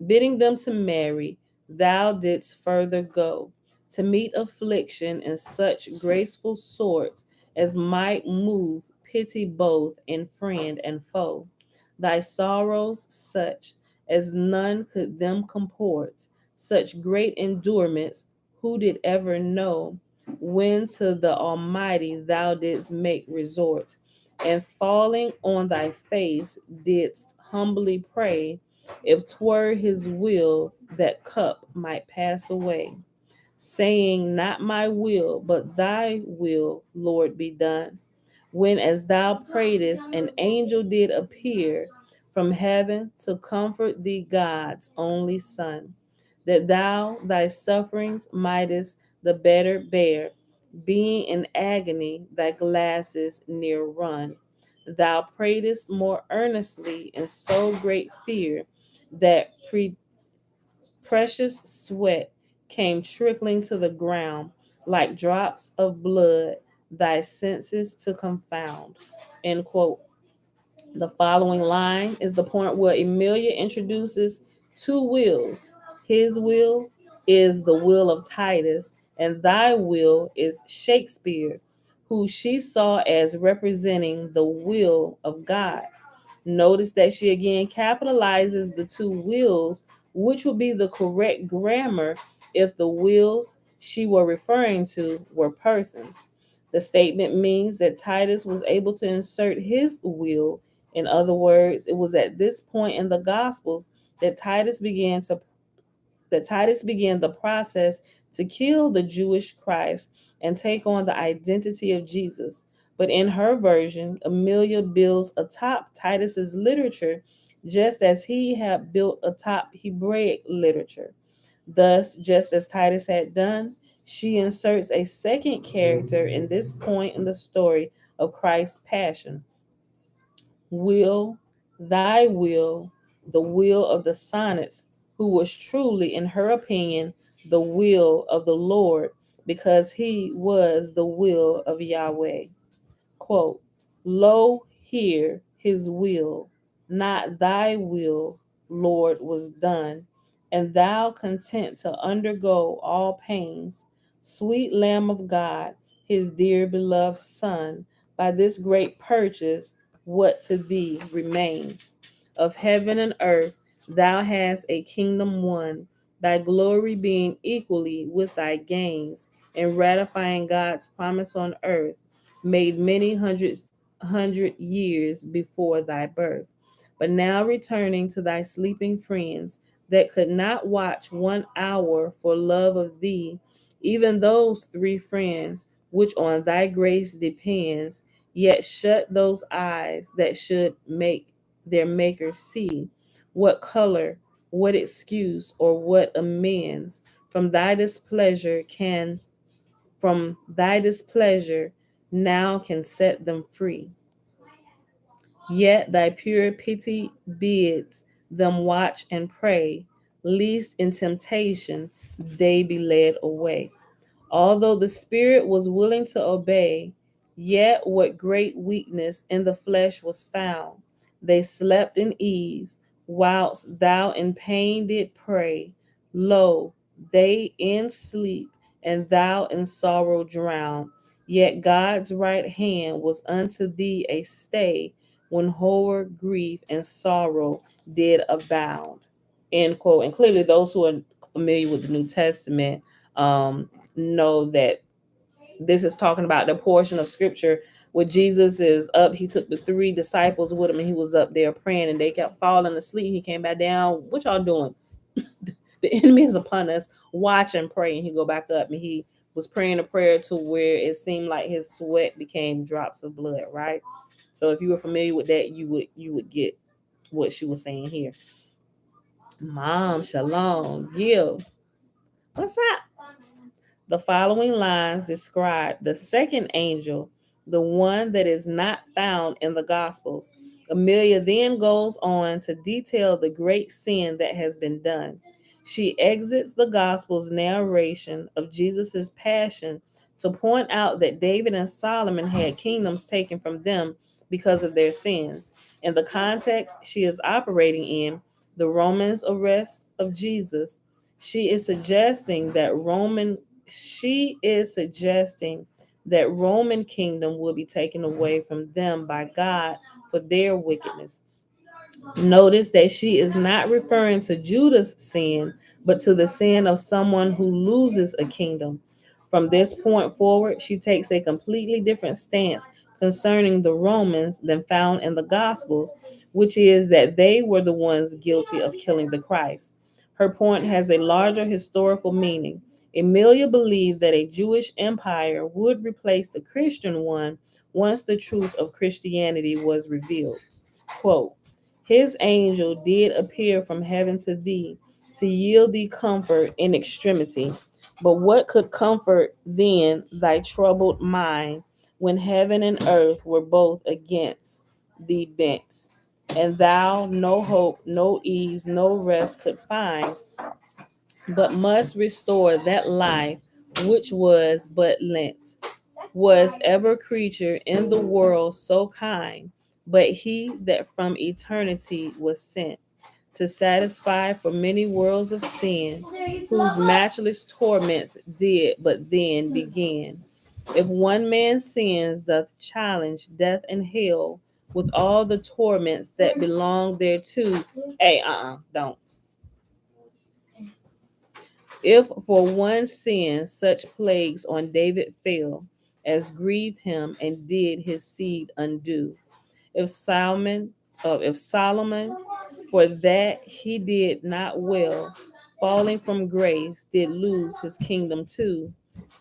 them to marry, thou didst further go, to meet affliction in such graceful sort as might move pity both in friend and foe. Thy sorrows such as none could them comport, such great endurements who did ever know, when to the Almighty thou didst make resort, and falling on thy face didst humbly pray, if 'twere his will, that cup might pass away, saying, not my will, but thy will, Lord, be done. When as thou prayedest, an angel did appear from heaven to comfort thee, God's only Son, that thou thy sufferings mightest the better bear, being in agony thy glasses near run. Thou prayedest more earnestly in so great fear that precious sweat came trickling to the ground like drops of blood, thy senses to confound. End quote. The following line is the point where Emilia introduces two wills. His will is the will of Titus, and thy will is Shakespeare, who she saw as representing the will of God. Notice that she again capitalizes the two wills, which would be the correct grammar if the wills she were referring to were persons. The statement means that Titus was able to insert his will. In other words, it was at this point in the Gospels that Titus began the process to kill the Jewish Christ and take on the identity of Jesus. But in her version, Amelia builds atop Titus's literature just as he had built atop Hebraic literature. Thus, just as Titus had done, she inserts a second character in this point in the story of Christ's passion. Will, thy will, the will of the sonnets, who was truly, in her opinion, the will of the Lord, because he was the will of Yahweh. Quote, lo, here his will, not thy will, Lord, was done, and thou content to undergo all pains, sweet Lamb of God, his dear beloved Son, by this great purchase, what to thee remains? Of heaven and earth, thou hast a kingdom won, thy glory being equally with thy gains, in ratifying God's promise on earth, made many hundred years before thy birth. But now returning to thy sleeping friends that could not watch 1 hour for love of thee, even those three friends which on thy grace depends, yet shut those eyes that should make their maker see. What color, what excuse, or what amends from thy displeasure now can set them free. Yet thy pure pity bids them watch and pray, lest in temptation they be led away. Although the spirit was willing to obey, yet what great weakness in the flesh was found. They slept in ease, whilst thou in pain did pray. Lo, they in sleep, and thou in sorrow drown. Yet God's right hand was unto thee a stay when horror, grief, and sorrow did abound. End quote. And clearly, those who are familiar with the New Testament know that this is talking about the portion of scripture where Jesus is up. He took the 3 disciples with him and he was up there praying and they kept falling asleep. He came back down. What y'all doing? The enemy is upon us. Watch and pray. And he go back up and he was praying a prayer to where it seemed like his sweat became drops of blood, right? So if you were familiar with that, you would get what she was saying here. Mom, shalom, Gil. What's up? The following lines describe the second angel, the one that is not found in the Gospels. Amelia then goes on to detail the great sin that has been done. She exits the Gospels' narration of Jesus' passion to point out that David and Solomon had kingdoms taken from them because of their sins. In the context she is operating in, the Romans' arrest of Jesus, she is suggesting that Roman kingdom will be taken away from them by God for their wickedness. Notice that she is not referring to Judah's sin, but to the sin of someone who loses a kingdom. From this point forward, she takes a completely different stance concerning the Romans than found in the Gospels, which is that they were the ones guilty of killing the Christ. Her point has a larger historical meaning. Emilia believed that a Jewish empire would replace the Christian one once the truth of Christianity was revealed. Quote, his angel did appear from heaven to thee to yield thee comfort in extremity. But what could comfort then thy troubled mind when heaven and earth were both against thee bent? And thou no hope, no ease, no rest could find, but must restore that life which was but lent. Was ever creature in the world so kind, but he that from eternity was sent to satisfy for many worlds of sin, whose matchless torments did but then begin. If one man's sins doth challenge death and hell with all the torments that belong thereto, hey, don't. If for one sin such plagues on David fell, as grieved him and did his seed undo. If Solomon, for that he did not well, falling from grace, did lose his kingdom too,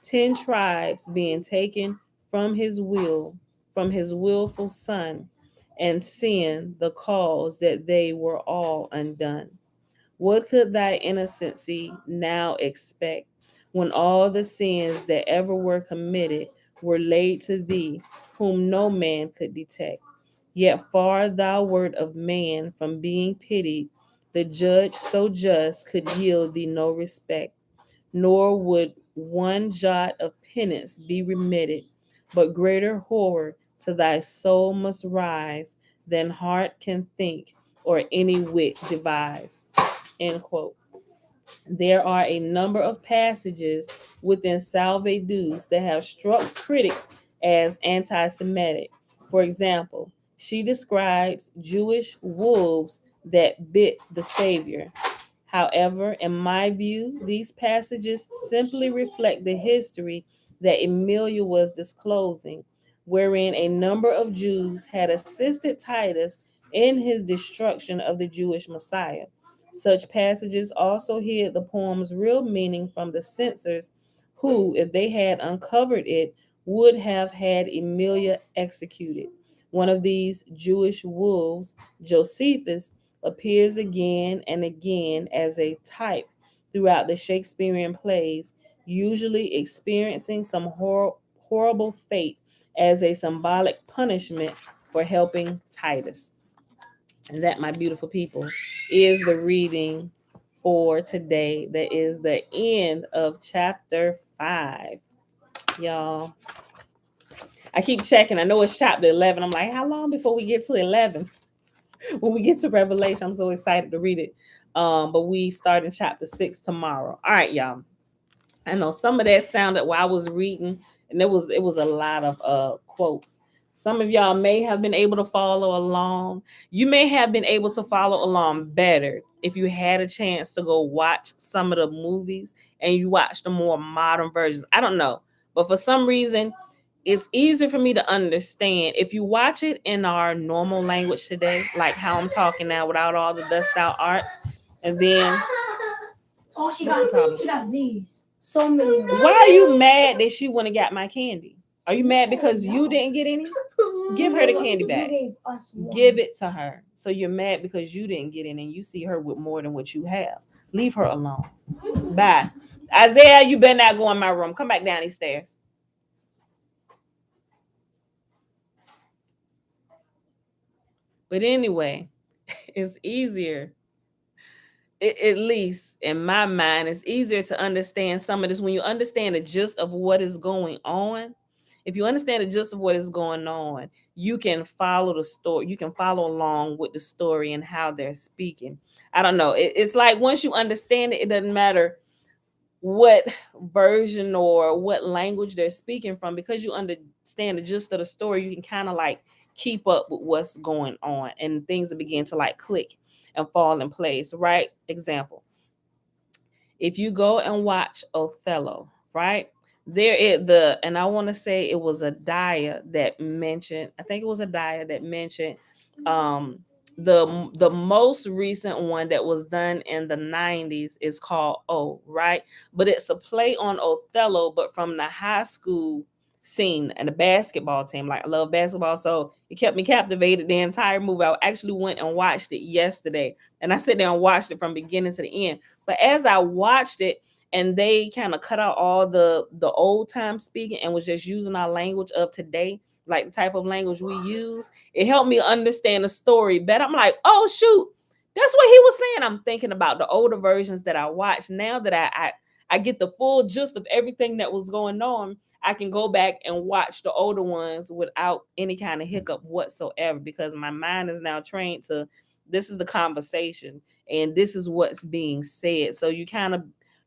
10 tribes being taken from his willful son, and sin the cause that they were all undone. What could thy innocency now expect when all the sins that ever were committed were laid to thee, whom no man could detect? Yet far thou wert of man from being pitied, the judge so just could yield thee no respect, nor would one jot of penance be remitted, but greater horror to thy soul must rise than heart can think or any wit devise. End quote. There are a number of passages within Salve Deus that have struck critics as anti Semitic. For example, she describes Jewish wolves that bit the Savior. However, in my view, these passages simply reflect the history that Emilia was disclosing, wherein a number of Jews had assisted Titus in his destruction of the Jewish Messiah. Such passages also hid the poem's real meaning from the censors, who, if they had uncovered it, would have had Emilia executed. One of these Jewish wolves, Josephus, appears again and again as a type throughout the Shakespearean plays, usually experiencing some horrible fate as a symbolic punishment for helping Titus. And that, my beautiful people, is the reading for today. That is the end of chapter 5. Y'all, I keep checking. I know it's chapter 11. I'm like, how long before we get to 11? When we get to Revelation, I'm so excited to read it. But we start in chapter 6 tomorrow. All right, y'all. I know some of that sounded while I was reading. And it was a lot of quotes. Some of y'all may have been able to follow along. You may have been able to follow along better if you had a chance to go watch some of the movies and you watch the more modern versions. I don't know. But for some reason, it's easier for me to understand if you watch it in our normal language today, like how I'm talking now without all the dust out arts. And then She got these. So many. Why are you mad that she went and got my candy? Are you mad because you didn't get any? Give her the candy back. Give it to her. So you're mad because you didn't get any and you see her with more than what you have. Leave her alone. Bye. Isaiah, you better not go in my room. Come back down these stairs. But anyway, it's easier. At least in my mind, it's easier to understand some of this when you understand the gist of what is going on. If you understand the gist of what is going on, you can follow the story. You can follow along with the story and how they're speaking. I don't know. It's like once you understand it, it doesn't matter what version or what language they're speaking from, because you understand the gist of the story. You can kind of like keep up with what's going on, and things will begin to like click and fall in place. Right? Example: if you go and watch Othello, right? There is and I want to say it was Adaya that mentioned, I think it was Adaya that mentioned um the most recent one that was done in the 90s is called O, right? But it's a play on Othello, but from the high school scene and the basketball team. Like, I love basketball, so it kept me captivated the entire movie. I actually went and watched it yesterday, and I sat there and watched it from beginning to the end. But as I watched it, and they kind of cut out all the old time speaking and was just using our language of today, like the type of language we use, it helped me understand the story better. I'm like, oh shoot, that's what he was saying. I'm thinking about the older versions that I watched. Now that I get the full gist of everything that was going on, I can go back and watch the older ones without any kind of hiccup whatsoever, because my mind is now trained to, this is the conversation and this is what's being said. So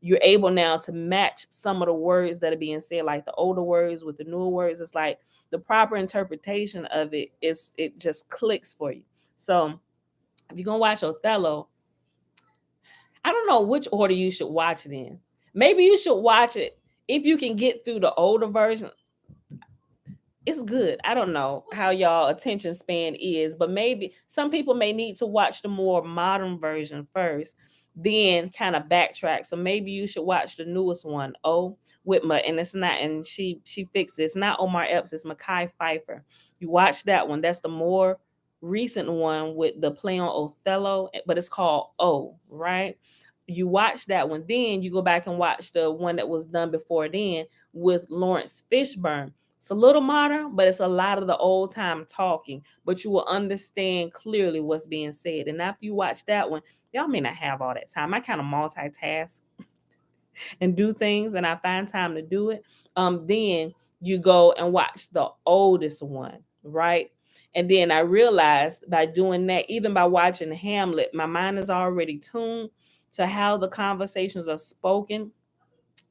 you're able now to match some of the words that are being said, like the older words with the newer words. It's like the proper interpretation of it just clicks for you. So if you're gonna watch Othello, I don't know which order you should watch it in. Maybe you should watch it if you can get through the older version. It's good. I don't know how y'all attention span is, but maybe some people may need to watch the more modern version first, then kind of backtrack. So maybe you should watch the newest one, Whitmer, and it's not, and she fixed it. It's not Omar Epps, it's Mekhi Phifer. You watch that one. That's the more recent one with the play on Othello, but it's called right? You watch that one, then you go back and watch the one that was done before then with Lawrence Fishburne. It's a little modern, but it's a lot of the old time talking, but you will understand clearly what's being said. And after you watch that one, y'all may not have all that time. I kind of multitask and do things, and I find time to do it. Then you go and watch the oldest one, right? And then I realized by doing that, even by watching Hamlet, my mind is already tuned to how the conversations are spoken,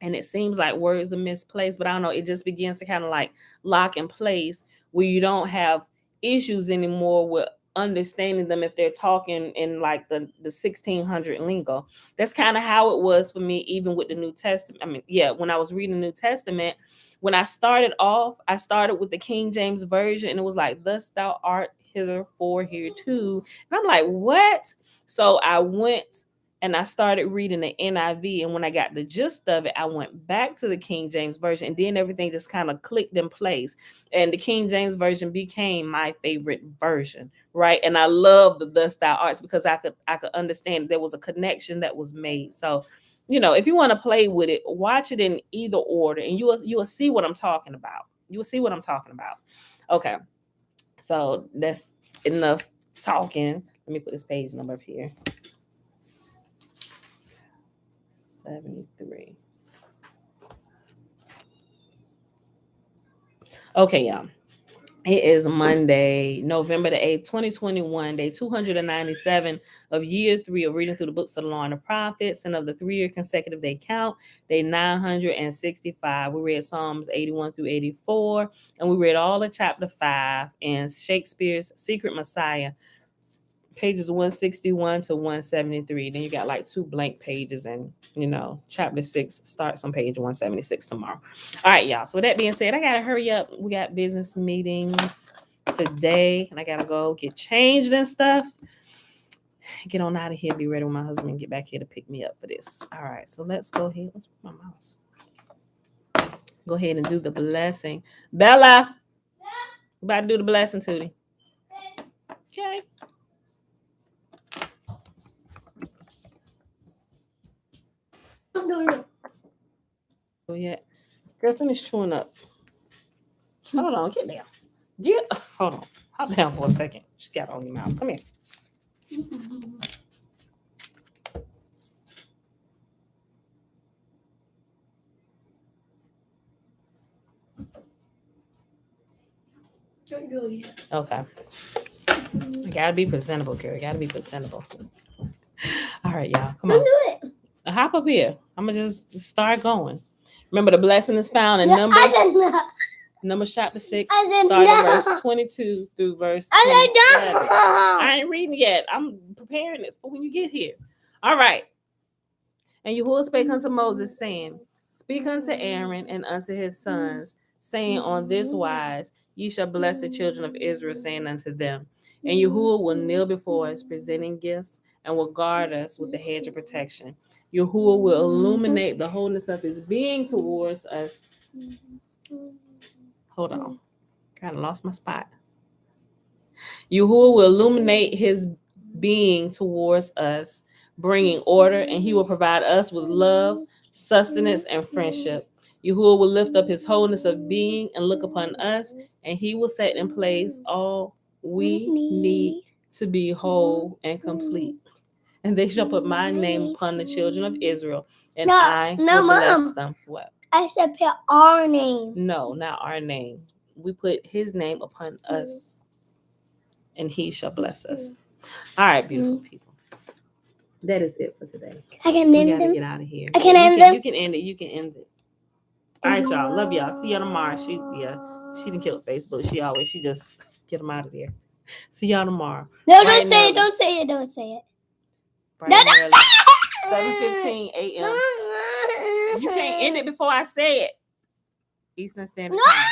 and it seems like words are misplaced, but I don't know, it just begins to kind of like lock in place where you don't have issues anymore with understanding them if they're talking in like the 1600 lingo. That's kind of how it was for me, even with the New Testament. I mean, yeah, when I was reading the New Testament, when I started off, I started with the King James Version, and it was like, thus thou art hitherfore here too. And I'm like, what? So I went and I started reading the NIV. And when I got the gist of it, I went back to the King James Version, and then everything just kind of clicked in place. And the King James Version became my favorite version, right? And I love the thus thou arts because I could understand there was a connection that was made. So, if you want to play with it, watch it in either order, and you will see what I'm talking about. You will see what I'm talking about. Okay, so that's enough talking. Let me put this page number up here. 73. Okay, y'all. It is Monday, November the 8th, 2021, day 297 of year 3 of reading through the books of the law and the prophets, and of the 3-year consecutive day count, day 965. We read Psalms 81 through 84, and we read all of chapter 5 in Shakespeare's Secret Messiah, pages 161 to 173. Then you got like 2 blank pages, and chapter 6 starts on page 176 tomorrow. All right, y'all. So with that being said, I gotta hurry up. We got business meetings today, and I gotta go get changed and stuff. Get on out of here, be ready when my husband get back here to pick me up for this. All right, so let's go ahead. What's my mouse? Go ahead and do the blessing. Bella, about to do the blessing, Tootie. Okay. Oh yeah, girl, finish chewing up. Hold on, get down. Hold on. Hop down for a second. Just got on your mouth. Come here. Okay. I gotta be presentable, girl. Gotta be presentable. All right, y'all. Come on. Don't do it. Hop up here. I'm gonna just start going. Remember, the blessing is found in No, Numbers. I did not. Numbers chapter 6, I did starting not. verse 22 through verse I 27. did not. I ain't reading yet. I'm preparing this for when you get here. All right. And Yahuwah spake unto Moses, saying, Speak unto Aaron and unto his sons, saying, On this wise ye shall bless the children of Israel, saying unto them, And Yahuwah will kneel before us, presenting gifts, and will guard us with the hedge of protection. Yahuwah will illuminate the wholeness of his being towards us. Hold on. Kind of lost my spot. Yahuwah will illuminate his being towards us, bringing order, and he will provide us with love, sustenance, and friendship. Yahuwah will lift up his wholeness of being and look upon us, and he will set in place all we need to be whole and complete. And they shall put my name upon the children of Israel, and I will bless them. What? I said put our name. No, not our name. We put his name upon us, and he shall bless us. All right, beautiful people. That is it for today. I can We name gotta them. get out of here. I can end them. You can end it. You can end it. All right, y'all. Love y'all. See y'all tomorrow. She didn't kill Facebook. She just get them out of there. See y'all tomorrow. No, Bright don't say it. and Don't say it. Don't say it. bright No, and don't early. say it. 7:15 a.m. You can't end it before I say it. Eastern Standard No. Time.